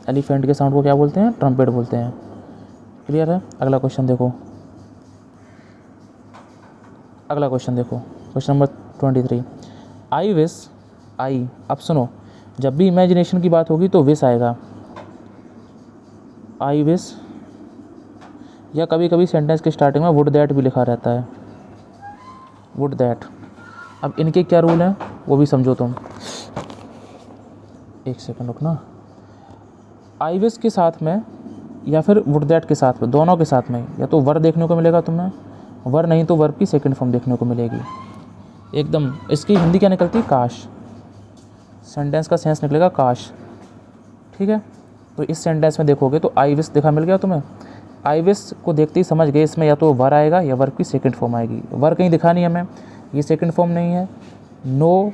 एलिफेंट के साउंड को क्या बोलते हैं? ट्रम्पेट बोलते हैं। क्लियर है? अगला क्वेश्चन देखो, अगला क्वेश्चन देखो, क्वेश्चन नंबर 23। आई विश, आई, अब सुनो, जब भी इमेजिनेशन की बात होगी तो विश आएगा। आई विश, या कभी कभी सेंटेंस के स्टार्टिंग में वुड दैट भी लिखा रहता है, वुड दैट। अब इनके क्या रूल हैं वो भी समझो तुम, एक सेकंड रुकना। आई विश के साथ में या फिर वुड दैट के साथ में, दोनों के साथ में या तो वर देखने को मिलेगा तुम्हें, वर नहीं तो वर्ब की सेकंड फॉर्म देखने को मिलेगी एकदम। इसकी हिंदी क्या निकलती है? काश। सेंटेंस का सेंस निकलेगा काश, ठीक है। तो इस सेंटेंस में देखोगे तो आई विश देखा मिल गया तुम्हें। आई विश को देखते ही समझ गए इसमें या तो वर आएगा या वर्ब की सेकंड फॉर्म आएगी। वर कहीं दिखा नहीं हमें, ये सेकंड फॉर्म नहीं है। नो,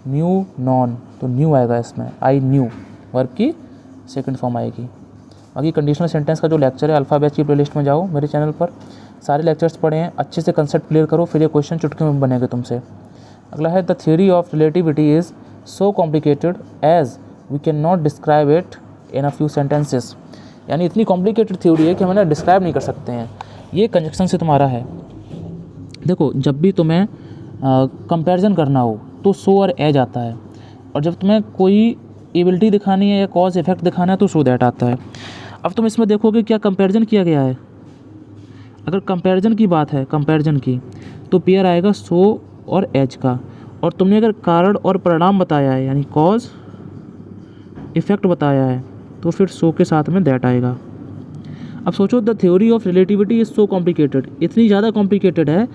न्यू, नॉन, तो न्यू आएगा इसमें, आई न्यू, वर्ब की सेकंड फॉर्म आएगी। बाकी कंडीशनल सेंटेंस का जो लेक्चर है अल्फ़ाबेट्स की प्लेलिस्ट में जाओ मेरे चैनल पर, सारे लेक्चर्स पढ़े हैं, अच्छे से कंसेप्ट क्लियर करो, फिर ये क्वेश्चन चुटकी में बनेंगे तुमसे। अगला है the theory of relativity is so complicated as we can not describe it in a few sentences. यानी इतनी कॉम्प्लिकेटेड थ्योरी है कि हम इन्हें डिस्क्राइब नहीं कर सकते हैं। ये कंजक्शन से तुम्हारा है। देखो जब भी तुम्हें कंपैरिजन करना हो तो सो और एज आता है, और जब तुम्हें कोई एबिलिटी दिखानी है या कॉज इफेक्ट दिखाना है तो सो दैट आता है। अब तुम इसमें देखोगे क्या कंपैरिजन किया गया है। अगर कंपैरिजन की बात है, कंपैरिजन की, तो पेयर आएगा सो और एज का, और तुमने अगर कारण और परिणाम बताया है यानी कॉज इफेक्ट बताया है तो फिर सो के साथ में दैट आएगा। अब सोचो the theory of relativity is so complicated, इतनी ज़्यादा कॉम्प्लिकेटेड है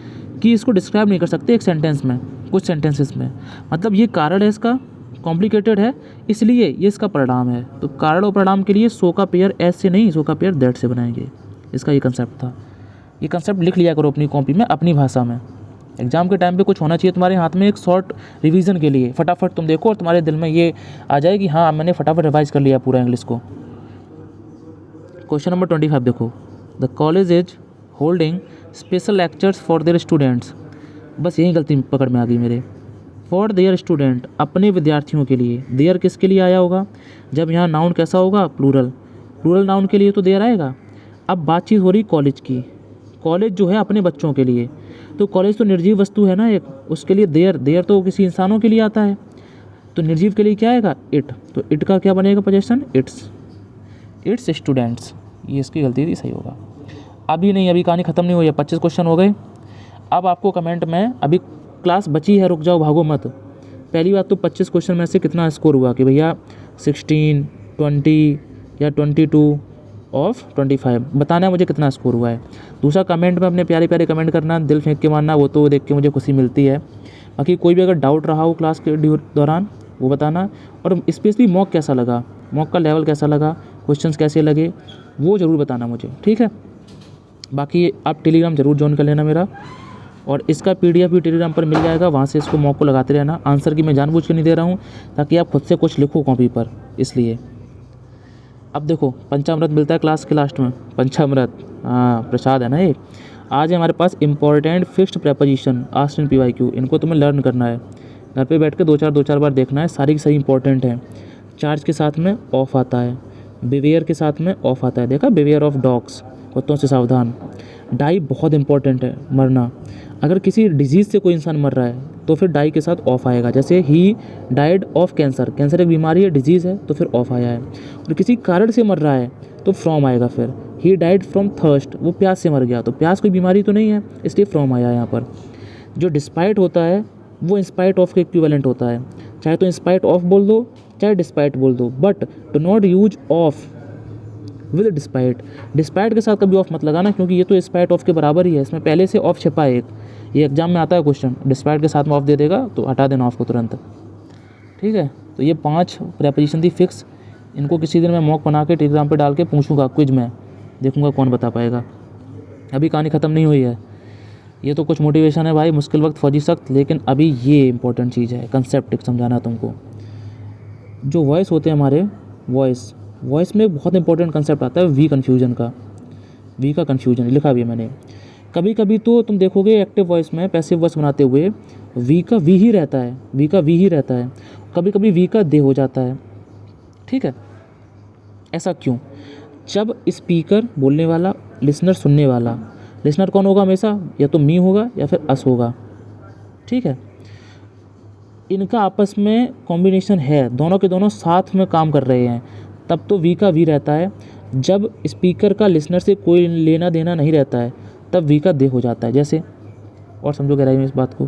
कि इसको डिस्क्राइब नहीं कर सकते एक सेंटेंस में, कुछ सेंटेंसेस में। मतलब ये कारण है इसका, कॉम्प्लिकेटेड है, इसलिए ये इसका परिणाम है। तो कारण और परिणाम के लिए सो का पेयर एस से नहीं, सो का पेयर दैट से बनाएंगे। इसका ये कंसेप्ट था। ये कंसेप्ट लिख लिया करो अपनी कॉपी में, अपनी भाषा में। एग्जाम के टाइम पे कुछ होना चाहिए तुम्हारे हाथ में एक शॉर्ट रिवीजन के लिए, फटाफट तुम देखो और तुम्हारे दिल में ये आ जाए कि हाँ मैंने फटाफट रिवाइज कर लिया पूरा इंग्लिश को। क्वेश्चन नंबर 25 देखो, the college is holding special lectures for their students. बस यही गलती पकड़ में आ गई मेरे। फॉर देयर स्टूडेंट, अपने विद्यार्थियों के लिए। देयर किसके लिए आया होगा? जब यहाँ नाउन कैसा होगा? प्लूरल। प्लूरल नाउन के लिए तो देयर आएगा। अब बातचीत हो रही कॉलेज की। कॉलेज जो है अपने बच्चों के लिए, तो कॉलेज तो निर्जीव वस्तु है ना एक, उसके लिए देयर। देयर तो किसी इंसानों के लिए आता है, तो निर्जीव के लिए क्या आएगा? इट। तो इट का क्या बनेगा पोजीशन? It's students. ये इसकी गलती थी, सही होगा। अभी नहीं, अभी कहानी ख़त्म नहीं हुई है, 25 क्वेश्चन हो गए। अब आपको कमेंट में, अभी क्लास बची है, रुक जाओ, भागो मत। पहली बात तो 25 क्वेश्चन में से कितना स्कोर हुआ कि भैया 16, 20 या 22 ऑफ 25 बताना है मुझे कितना स्कोर हुआ है। दूसरा, कमेंट में अपने प्यारे प्यारे कमेंट करना, दिल फेंक के मारना, वो तो देख के मुझे खुशी मिलती है। बाकी कोई भी अगर डाउट रहा हो क्लास के दौरान वो बताना, और स्पेशली मॉक कैसा लगा, मॉक का लेवल कैसा लगा, क्वेश्चंस कैसे लगे, वो ज़रूर बताना मुझे, ठीक है। बाकी आप टेलीग्राम ज़रूर ज्वाइन कर लेना मेरा, और इसका PDF भी टेलीग्राम पर मिल जाएगा, वहाँ से इसको मॉक को लगाते रहना। आंसर की मैं जानबूझ के नहीं दे रहा हूँ ताकि आप खुद से कुछ लिखो कॉपी पर, इसलिए। अब देखो, पंचामृत मिलता है क्लास के लास्ट में, पंचामृत, हाँ प्रसाद है ना ये। आज है हमारे पास important fixed preposition, asked in PYQ, इनको तुम्हें लर्न करना है। घर पे बैठ के दो चार बार देखना है, सारी की सारी इंपॉर्टेंट है। चार्ज के साथ में ऑफ आता है, बिवेयर के साथ में ऑफ आता है, देखा, बिवेयर ऑफ डॉग्स, कुत्तों से सावधान। डाई बहुत इंपॉर्टेंट है, मरना। अगर किसी डिजीज़ से कोई इंसान मर रहा है तो फिर डाई के साथ ऑफ आएगा, जैसे he died of cancer, cancer एक बीमारी है, डिजीज़ है, तो फिर ऑफ आया है। और किसी कारण से मर रहा है तो फ्रॉम आएगा, फिर ही डाइड फ्रॉम थर्स्ट, वो प्यास से मर गया, तो प्यास कोई बीमारी तो नहीं है, इसलिए फ्रॉम आया यहाँ पर। जो डिस्पाइट होता है वो इंस्पाइट ऑफ के इक्विवेलेंट होता है, चाहे तो इंस्पाइट ऑफ बोल दो चाहे डिस्पाइट बोल दो, but do not use of with despite. Despite के साथ कभी ऑफ मत लगाना, क्योंकि ये तो डिस्पाइट ऑफ के बराबर ही है, इसमें पहले से ऑफ छिपा है एक, ये एग्जाम में आता है क्वेश्चन, डिस्पाइट के साथ में ऑफ दे देगा तो हटा देना ऑफ को तुरंत, ठीक है। तो ये 5 प्रेपोजिशन थी फिक्स, इनको किसी दिन मैं मॉक बना के टेलीग्राम पे डाल के पूछूंगा क्विज में, देखूंगा कौन बता पाएगा। अभी कहानी ख़त्म नहीं हुई है, ये तो कुछ मोटिवेशन है भाई, मुश्किल वक्त फौजी सख्त, लेकिन अभी ये इंपॉर्टेंट चीज़ है, कंसेप्ट समझाना तुमको। जो वॉइस होते हैं हमारे, वॉइस में बहुत इंपॉर्टेंट कंसेप्ट आता है वी कन्फ्यूजन का। वी का कन्फ्यूजन लिखा भी है मैंने। कभी कभी तो तुम देखोगे एक्टिव वॉइस में पैसिव वॉइस बनाते हुए वी का वी ही रहता है, वी का वी ही रहता है, कभी कभी वी का दे हो जाता है, ठीक है। ऐसा क्यों? जब स्पीकर बोलने वाला, लिसनर सुनने वाला, लिसनर कौन होगा हमेशा? या तो मी होगा या फिर अस होगा, ठीक है। इनका आपस में कॉम्बिनेशन है, दोनों के दोनों साथ में काम कर रहे हैं, तब तो वी का वी रहता है। जब स्पीकर का लिसनर से कोई लेना देना नहीं रहता है तब वी का दे हो जाता है। जैसे, और समझो गहराई में इस बात को,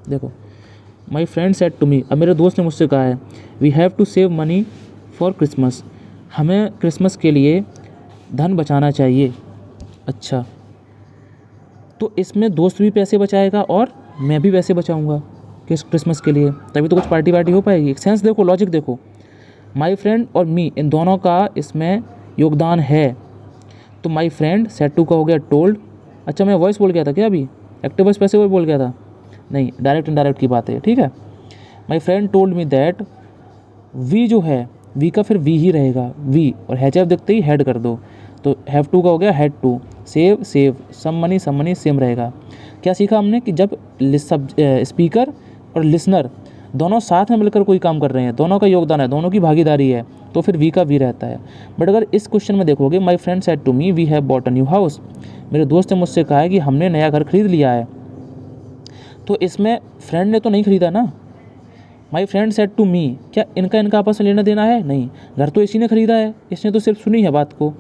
देखो, my friend said to me, अब मेरे दोस्त ने मुझसे कहा है, we have to save money for Christmas, हमें क्रिसमस के लिए धन बचाना चाहिए। अच्छा, तो इसमें दोस्त भी पैसे बचाएगा और मैं भी पैसे बचाऊंगा किस क्रिसमस के लिए, तभी तो कुछ पार्टी वार्टी हो पाएगी। एक सेंस देखो, लॉजिक देखो, माई फ्रेंड और मी, इन दोनों का इसमें योगदान है। तो माई फ्रेंड सेड टू का हो गया टोल्ड। अच्छा, मैं वॉइस बोल गया था क्या अभी? एक्टिव वॉइस पैसिव वॉइस बोल गया था? नहीं, डायरेक्ट इनडायरेक्ट की बात है, ठीक है। My friend told me that, we जो है, वी का फिर वी ही रहेगा, वी, और हैचएफ देखते ही हेड कर दो, तो हैव टू का हो गया had to, save save, some money same रहेगा। क्या सीखा हमने कि जब स्पीकर और लिसनर दोनों साथ में मिलकर कोई काम कर रहे हैं, दोनों का योगदान है, दोनों की भागीदारी है, तो फिर वी का वी रहता है। बट अगर इस क्वेश्चन में देखोगे, my friend said to me we have bought a new house, मेरे दोस्त ने मुझसे कहा है कि हमने नया घर खरीद लिया है, तो इसमें फ्रेंड ने तो नहीं खरीदा ना। My friend said to me, क्या इनका आपस में लेना देना है? नहीं, घर तो इसी ने खरीदा है, इसने तो सिर्फ सुनी है बात को,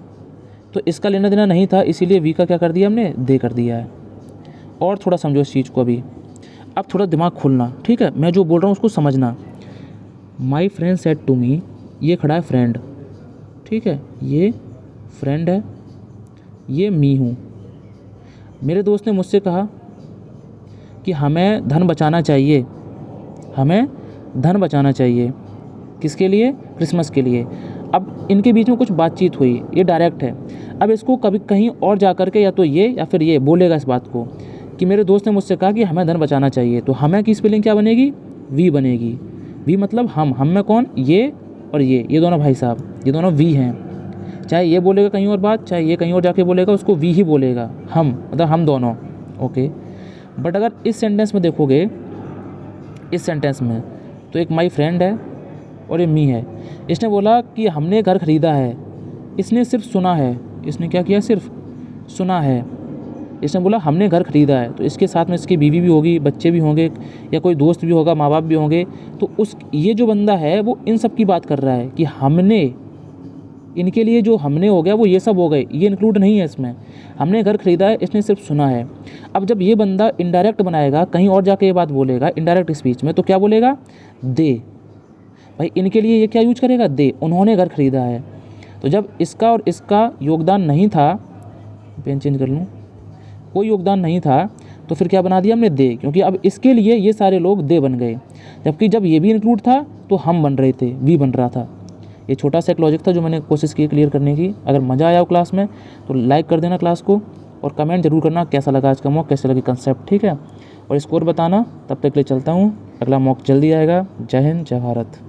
तो इसका लेना देना नहीं था, इसीलिए वी का क्या कर दिया हमने? दे कर दिया है। और थोड़ा समझो इस चीज़ को अभी, अब थोड़ा दिमाग खोलना, ठीक है, मैं जो बोल रहा हूँ उसको समझना। My friend said to me, ये खड़ा है फ्रेंड, ठीक है, ये फ्रेंड है, ये मी हूँ। मेरे दोस्त ने मुझसे कहा कि हमें धन बचाना चाहिए, हमें धन बचाना चाहिए। किसके लिए? क्रिसमस के लिए। अब इनके बीच में कुछ बातचीत हुई, ये डायरेक्ट है। अब इसको कभी कहीं और जा कर के या तो ये या फिर ये बोलेगा इस बात को कि मेरे दोस्त ने मुझसे कहा कि हमें धन बचाना चाहिए, तो हमें की स्पेलिंग क्या बनेगी? वी बनेगी। वी मतलब हम में कौन? ये और ये दोनों भाई साहब, ये दोनों वी हैं। चाहे ये बोलेगा कहीं और बात, चाहे ये कहीं और जाके बोलेगा, उसको वी ही बोलेगा, हम मतलब हम दोनों। ओके, बट अगर इस सेंटेंस में देखोगे, इस सेंटेंस में तो एक माई फ्रेंड है और ये मी है। इसने बोला कि हमने घर ख़रीदा है, इसने सिर्फ सुना है। इसने क्या किया? सिर्फ सुना है। इसने बोला हमने घर ख़रीदा है, तो इसके साथ में इसकी बीवी भी होगी, बच्चे भी होंगे, या कोई दोस्त भी होगा, माँ बाप भी होंगे। तो ये जो बंदा है वो इन सब की बात कर रहा है कि हमने, इनके लिए जो हमने हो गया वो ये सब हो गए, ये इंक्लूड नहीं है इसमें। हमने घर ख़रीदा है, इसने सिर्फ सुना है। अब जब ये बंदा इनडायरेक्ट बनाएगा, कहीं और जाके ये बात बोलेगा इनडायरेक्ट स्पीच में, तो क्या बोलेगा? दे। भाई इनके लिए ये क्या यूज करेगा? दे, उन्होंने घर ख़रीदा है। तो जब इसका और इसका योगदान नहीं था, पेन चेंज कर लूँ, कोई योगदान नहीं था, तो फिर क्या बना दिया हमने? दे, क्योंकि अब इसके लिए ये सारे लोग दे बन गए। जबकि जब ये भी इंक्लूड था तो हम बन रहे थे, वी बन रहा था। ये छोटा सा एक लॉजिक था जो मैंने कोशिश की क्लियर करने की। अगर मज़ा आया हो क्लास में तो लाइक कर देना क्लास को, और कमेंट जरूर करना कैसा लगा आज का मॉक, कैसे लगे कंसेप्ट, ठीक है। और स्कोर बताना। तब तक के लिए चलता हूँ, अगला मॉक जल्दी आएगा। जय हिंद, जय भारत।